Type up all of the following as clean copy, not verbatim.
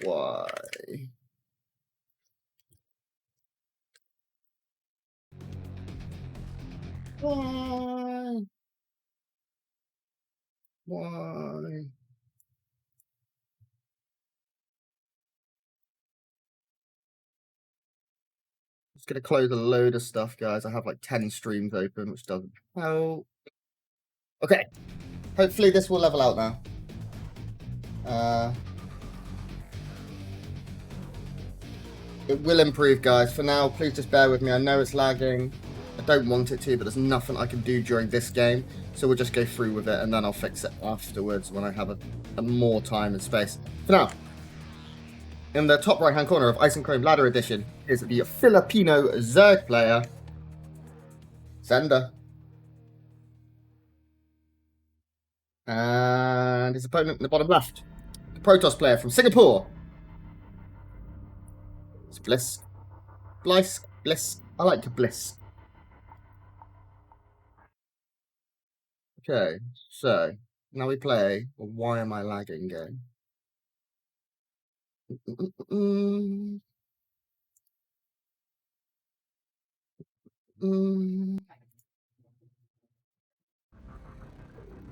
Why? Why? Why? Just gonna close a load of stuff, guys. I have like 10 streams open, which doesn't help. Okay. Hopefully this will level out now. It will improve, guys. For now, please just bear with me. I know it's lagging. I don't want it to, but there's nothing I can do during this game. So we'll just go through with it, and then I'll fix it afterwards when I have a more time and space. For now, in the top right-hand corner of Ice and Chrome Ladder Edition is the Filipino Zerg player, EnDerr. And his opponent in the bottom left, the Protoss player from Singapore. It's Blysk. Blysk. I like to Blysk. Okay, so now we play a Why Am I Lagging game.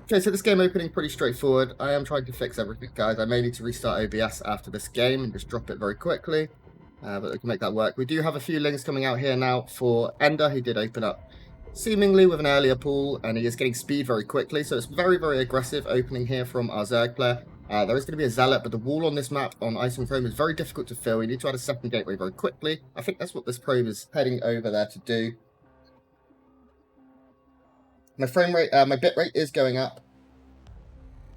Okay, so this game opening pretty straightforward. I am trying to fix everything, guys. I may need to restart OBS after this game and just drop it very quickly. But we can make that work. We do have a few links coming out here now for EnDerr. He did open up seemingly with an earlier pool, and he is getting speed very quickly. So it's very, very aggressive opening here from our Zerg player. There is going to be a Zealot, but the wall on this map on Ice and Chrome is very difficult to fill. We need to add a second gateway very quickly. I think that's what this probe is heading over there to do. My frame rate, my bit rate is going up.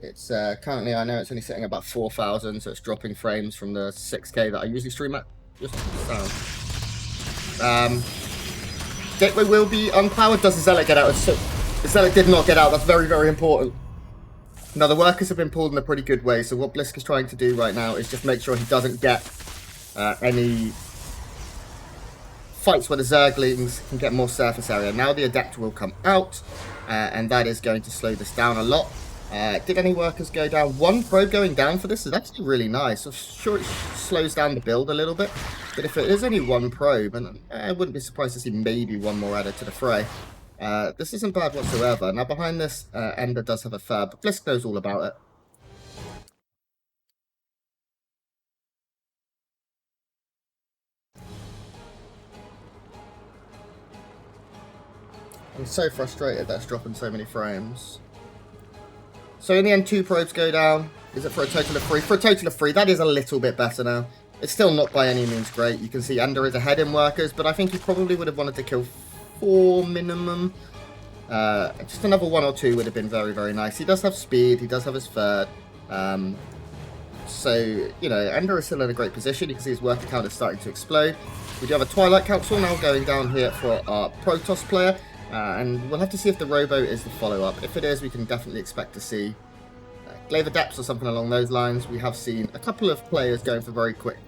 It's currently, I know it's only sitting at about 4,000, so it's dropping frames from the 6K that I usually stream at. Just sound. Gateway will be unpowered. Does the Zealot get out? So, the Zealot did not get out. That's very, very important. Now, the workers have been pulled in a pretty good way, so what Blysk is trying to do right now is just make sure he doesn't get any fights where the Zerglings can get more surface area. Now the Adept will come out, and that is going to slow this down a lot. Did any workers go down? One probe going down for this is actually really nice. I'm sure it slows down the build a little bit, but if it is only one probe, and I wouldn't be surprised to see maybe one more added to the fray. This isn't bad whatsoever. Now behind this, EnDerr does have a fab, but Blysk knows all about it. I'm so frustrated that's dropping so many frames. So in the end, 2 probes go down. Is it for a total of 3? For a total of 3, that is a little bit better now. It's still not by any means great. You can see EnDerr is ahead in workers, but I think he probably would have wanted to kill 4 minimum. Just another 1 or 2 would have been very, very nice. He does have speed. He does have his third. So, you know, EnDerr is still in a great position. You can see his worker count is starting to explode. We do have a Twilight Council now going down here for our Protoss player. And we'll have to see if the Robo is the follow-up. If it is, we can definitely expect to see Glaive Adepts or something along those lines. We have seen a couple of players going for very quick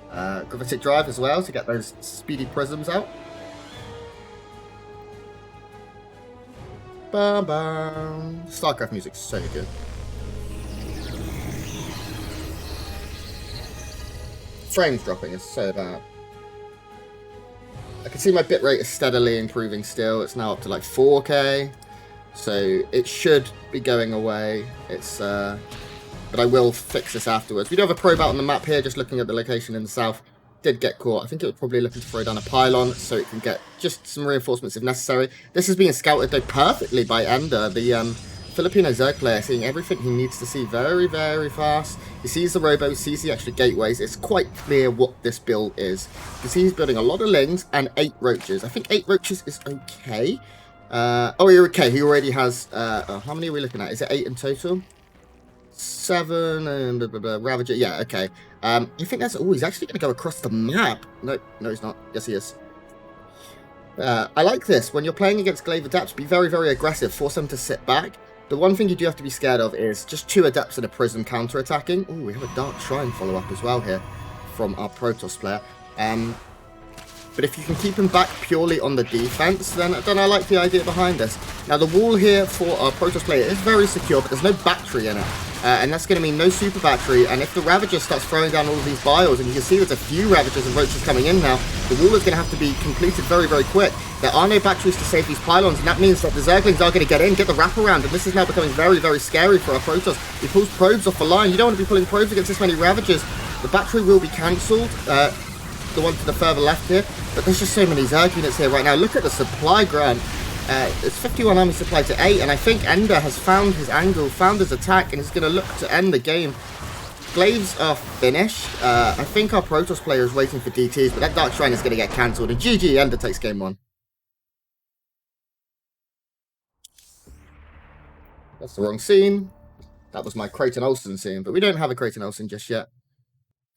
Gravitic Drive as well to get those speedy prisms out. Bam bam. StarCraft music's so good. Frames dropping is so bad. I can see my bitrate is steadily improving still. It's now up to like 4K. So it should be going away. It's but I will fix this afterwards. We do have a probe out on the map here, just looking at the location in the south. Did get caught. I think it was probably looking to throw down a pylon so it can get just some reinforcements if necessary. This is being scouted though perfectly by EnDerr. The Filipino Zerg player seeing everything he needs to see very, very fast. He sees the Robo, sees the extra gateways. It's quite clear what this build is. You see he's building a lot of Lings and 8 Roaches. I think 8 Roaches is okay. Oh, you're okay. He already has, how many are we looking at? Is it 8 in total? 7 and Ravager. Yeah, okay. You think that's, oh, he's actually going to go across the map. No, he's not. Yes, he is. I like this. When you're playing against Glaive Adepts, be very, very aggressive. Force them to sit back. The one thing you do have to be scared of is just 2 Adepts and a Prism counter-attacking. Oh, we have a Dark Shrine follow-up as well here from our Protoss player. But if you can keep him back purely on the defense, then I like the idea behind this. Now, the wall here for our Protoss player is very secure, but there's no battery in it. and that's going to mean no super battery. And if the Ravager starts throwing down all of these bios, and you can see there's a few Ravagers and Roaches coming in now, the wall is going to have to be completed very, very quick. There are no batteries to save these pylons, and that means that the Zerglings are going to get in, get the wraparound, and this is now becoming very, very scary for our Protoss. He pulls probes off the line. You don't want to be pulling probes against this many Ravagers. The battery will be cancelled, the one to the further left here, but there's just so many Zerg units here right now. Look at the supply, Grant. It's 51 army supply to 8, and I think EnDerr has found his angle, found his attack, and is going to look to end the game. Glaives are finished. I think our Protoss player is waiting for DTs, but that Dark Shrine is going to get cancelled, and GG, EnDerr takes game 1. That's the wrong scene. That was my Creighton Olsen scene, but we don't have a Creighton Olsen just yet.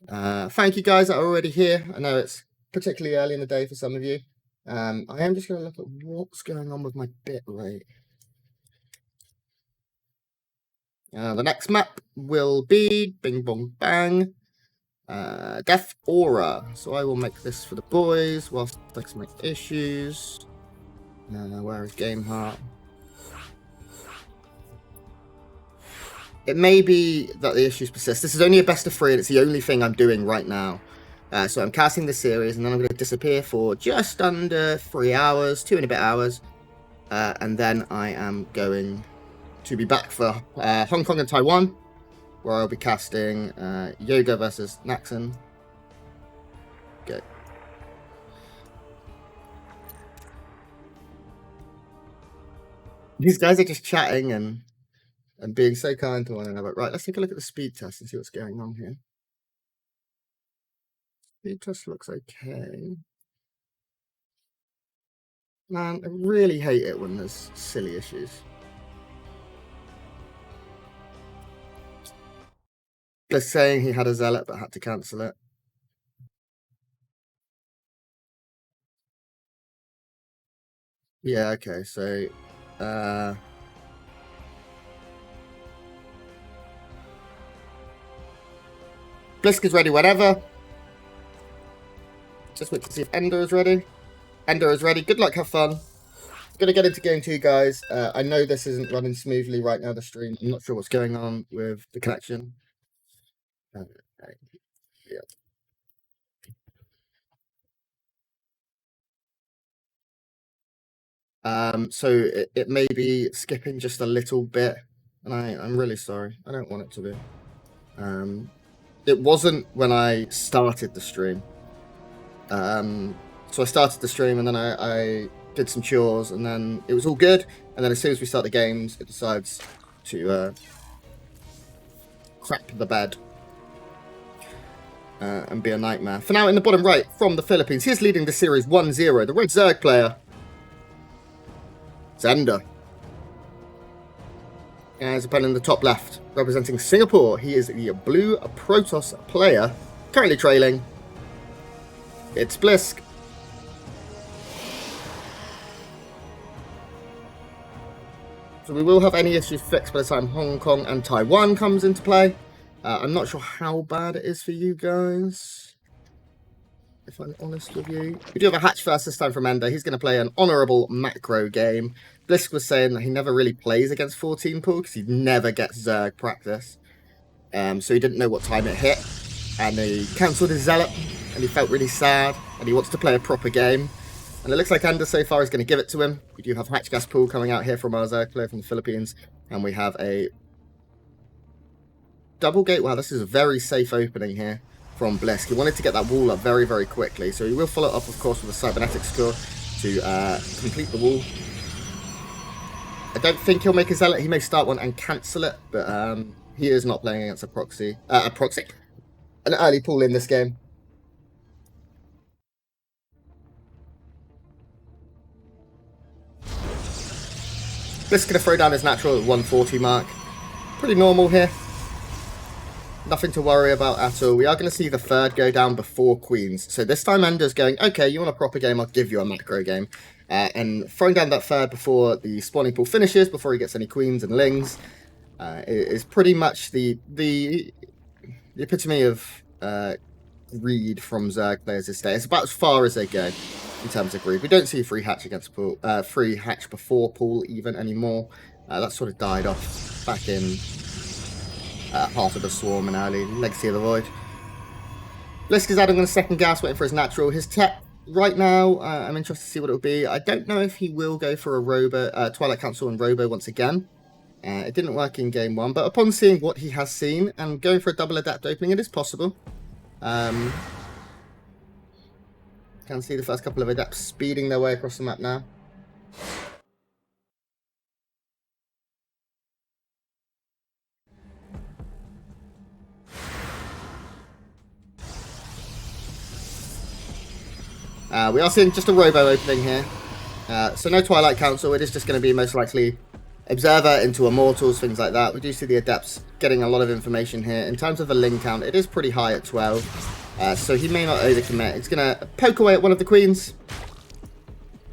Thank you guys that are already here. I know it's particularly early in the day for some of you. I am just going to look at what's going on with my bit rate. The next map will be Bing Bong Bang, Death Aura. So I will make this for the boys whilst I fix my issues. Where is Game Heart? It may be that the issues persist. This is only a best of 3, and it's the only thing I'm doing right now. So I'm casting this series, and then I'm going to disappear for just under 3 hours, 2 and a bit hours. And then I am going to be back for Hong Kong and Taiwan, where I'll be casting Yoga versus Naxxon. Go. These guys are just chatting and being so kind to one another. Right, let's take a look at the speed test and see what's going on here. Speed test looks okay. Man, I really hate it when there's silly issues. They're saying he had a Zealot but had to cancel it. Yeah, okay, so Blysk is ready whenever. Just wait to see if EnDerr is ready. EnDerr is ready. Good luck, have fun. Gonna get into game 2, guys. I know this isn't running smoothly right now, the stream. I'm not sure what's going on with the connection. Yeah. So it may be skipping just a little bit, and I'm really sorry. I don't want it to be. It wasn't when I started the stream. So I started the stream, and then I did some chores, and then it was all good. And then as soon as we start the games, it decides to crap the bed and be a nightmare. For now, in the bottom right, from the Philippines, he's leading the series 1-0. The Red Zerg player, EnDerr. As opponent in the top left, representing Singapore, he is the blue Protoss player, currently trailing. It's Blysk. So we will have any issues fixed by the time Hong Kong and Taiwan comes into play. I'm not sure how bad it is for you guys, if I'm honest with you. We do have a hatch first this time from EnDerr. He's going to play an honourable macro game. Blysk was saying that he never really plays against 14 pool because he never gets Zerg practice. So he didn't know what time it hit. And he cancelled his Zealot, and he felt really sad, and he wants to play a proper game. And it looks like EnDerr so far is going to give it to him. We do have hatch gas pool coming out here from our Zerg player from the Philippines. And we have a double gate. Wow, this is a very safe opening here from Blysk. He wanted to get that wall up very, very quickly. So he will follow up, of course, with a cybernetics score to complete the wall. I don't think he'll make a Zealot. He may start one and cancel it, but he is not playing against a proxy. An early pool in this game. Blysk going to throw down his natural at 140 mark. Pretty normal here. Nothing to worry about at all. We are going to see the third go down before Queens. So this time EnDerr's going, okay, you want a proper game, I'll give you a macro game. And throwing down that third before the spawning pool finishes, before he gets any Queens and Lings, is pretty much the epitome of greed from Zerg players this day. It's about as far as they go in terms of greed. We don't see free hatch against pool, free hatch before pool even anymore. That sort of died off back in Heart of the Swarm and early Legacy of the Void. Blysk is adding on a second gas, waiting for his natural. His tech right now, I'm interested to see what it will be. I don't know if he will go for a Robo, Twilight Council and Robo once again. It didn't work in game 1, but upon seeing what he has seen and going for a double Adept opening, it is possible. Can see the first couple of Adepts speeding their way across the map now. We are seeing just a Robo opening here. So no Twilight Council, it is just going to be most likely Observer into Immortals, things like that. We do see the Adepts getting a lot of information here. In terms of the Ling count, it is pretty high at 12. So he may not overcommit. It's going to poke away at one of the Queens.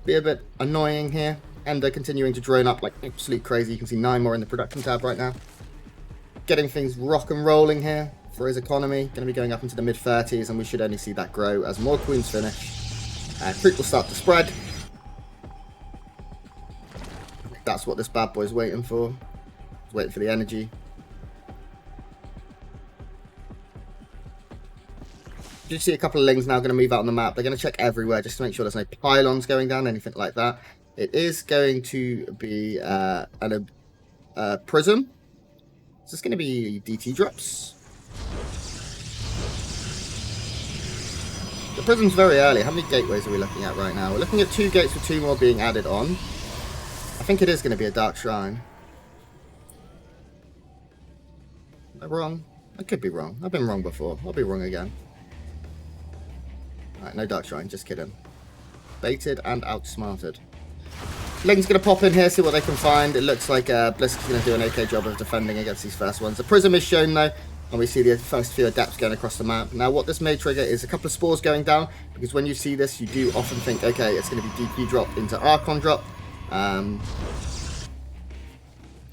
Be a bit annoying here. EnDerr continuing to drone up like absolute crazy. You can see 9 more in the production tab right now. Getting things rock and rolling here for his economy. Going to be going up into the mid-30s, and we should only see that grow as more Queens finish. Creep will start to spread. That's what this bad boy's waiting for. He's waiting for the energy. You see a couple of Lings now going to move out on the map. They're going to check everywhere just to make sure there's no pylons going down, anything like that. It is going to be a Prism. Is this going to be DT drops? The Prism's very early. How many gateways are we looking at right now? We're looking at 2 gates with 2 more being added on. I think it is going to be a Dark Shrine. Am I wrong? I could be wrong. I've been wrong before. I'll be wrong again. Alright, no Dark Shrine. Just kidding. Baited and outsmarted. Ling's going to pop in here, see what they can find. It looks like Blysk is going to do an okay job of defending against these first ones. The Prism is shown though, and we see the first few Adepts going across the map. Now what this may trigger is a couple of Spores going down, because when you see this, you do often think, okay, it's going to be DP drop into Archon drop.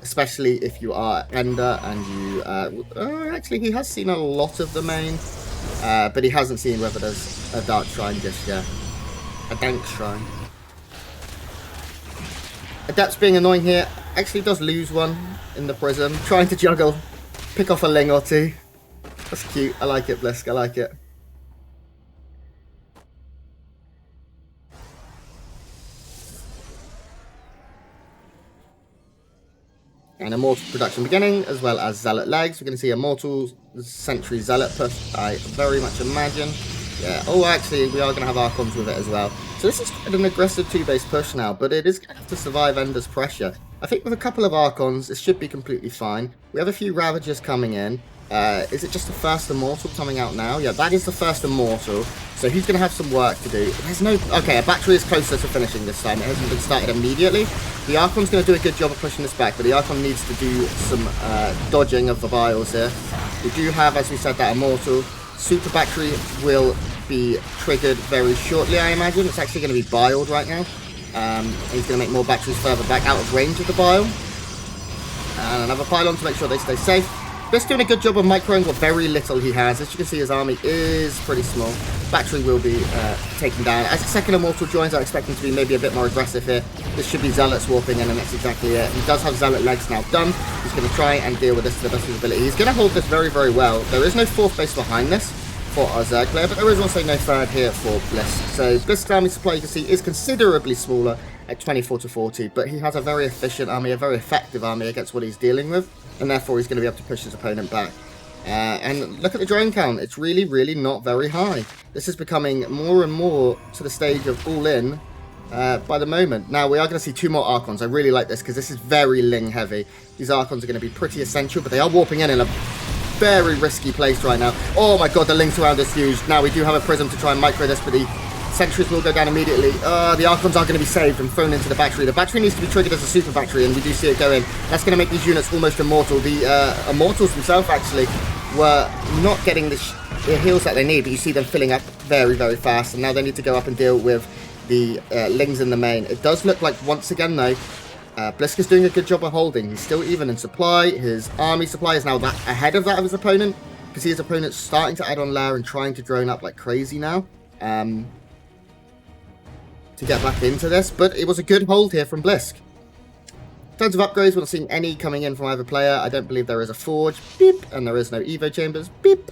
Especially if you are EnDerr and you... actually, he has seen a lot of the main, but he hasn't seen whether there's a Dark Shrine just yet. A Dank Shrine. Adepts being annoying here. Actually does lose one in the Prism. Trying to juggle. Pick off a Ling or 2. That's cute. I like it, Blysk. I like it. And Immortal production beginning, as well as Zealot legs. We're going to see Immortal Sentry Zealot push, I very much imagine. Yeah, oh actually, we are going to have Archons with it as well. So this is an aggressive 2-base push now, but it is going to have to survive EnDerr's pressure. I think with a couple of Archons, it should be completely fine. We have a few Ravagers coming in. Is it just the first Immortal coming out now? Yeah, that is the first Immortal. So he's going to have some work to do. There's no... Okay, a battery is closer to finishing this time. It hasn't been started immediately. The Archon's going to do a good job of pushing this back, but the Archon needs to do some dodging of the Vials here. We do have, as we said, that Immortal. Super Battery will be triggered very shortly, I imagine. It's actually going to be Biled right now. He's going to make more batteries further back out of range of the Bile. And another Pylon to make sure they stay safe. Blysk doing a good job of microing what very little he has. As you can see, his army is pretty small. Battery will be taken down. As the second Immortal joins, I expect him to be maybe a bit more aggressive here. This should be Zealots warping in, and that's exactly it. He does have Zealot legs now done. He's going to try and deal with this to the best of his ability. He's going to hold this very, very well. There is no 4th base behind this for our Zerg player, but there is also no 3rd here for Blysk. So Blysk's army supply, you can see, is considerably smaller at 24 to 40, but he has a very efficient army, a very effective army against what he's dealing with, and therefore he's going to be able to push his opponent back. And look at the drone count. It's really, really not very high. This is becoming more and more to the stage of all-in by the moment. Now, we are going to see 2 more Archons. I really like this because this is very Ling heavy. These Archons are going to be pretty essential, but they are warping in a very risky place right now. Oh my god, the Lings around is huge. Now, we do have a Prism to try and micro this, but the Sentries will go down immediately. The Archons are going to be saved and thrown into the battery. The battery needs to be triggered as a super battery, and we do see it go in. That's going to make these units almost immortal. The Immortals themselves, actually, were not getting the heals that they need, but you see them filling up very, very fast, and now they need to go up and deal with the Lings in the main. It does look like, once again, though, Blysk is doing a good job of holding. He's still even in supply. His army supply is now ahead of that of his opponent. You can see his opponent's starting to add on lair and trying to drone up like crazy now. To get back into this, but it was a good hold here from Blysk. In terms of upgrades, we're not seeing any coming in from either player. I don't believe there is a Forge. Beep. And there is no Evo Chambers. Beep.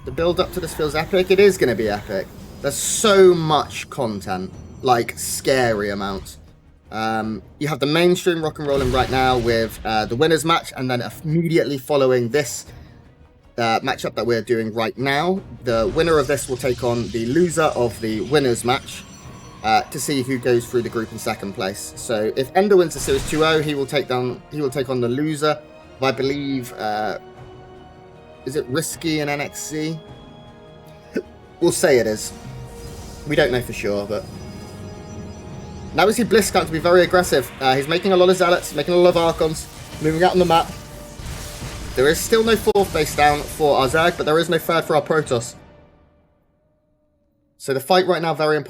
The build up to this feels epic. It is going to be epic. There's so much content. Like, scary amounts. You have the mainstream rock and rolling right now with the winners match, and then immediately following this matchup that we're doing right now, the winner of this will take on the loser of the winners match to see who goes through the group in second place. So if EnDerr wins the Series 2-0, he will take on the loser. I believe is it Risky and NXC? We'll say it is. We don't know for sure, but now we see Blysk starting to be very aggressive. He's making a lot of Zealots, making a lot of Archons, moving out on the map. There is still no 4th base down for our Zerg, but there is no 3rd for our Protoss. So the fight right now very important.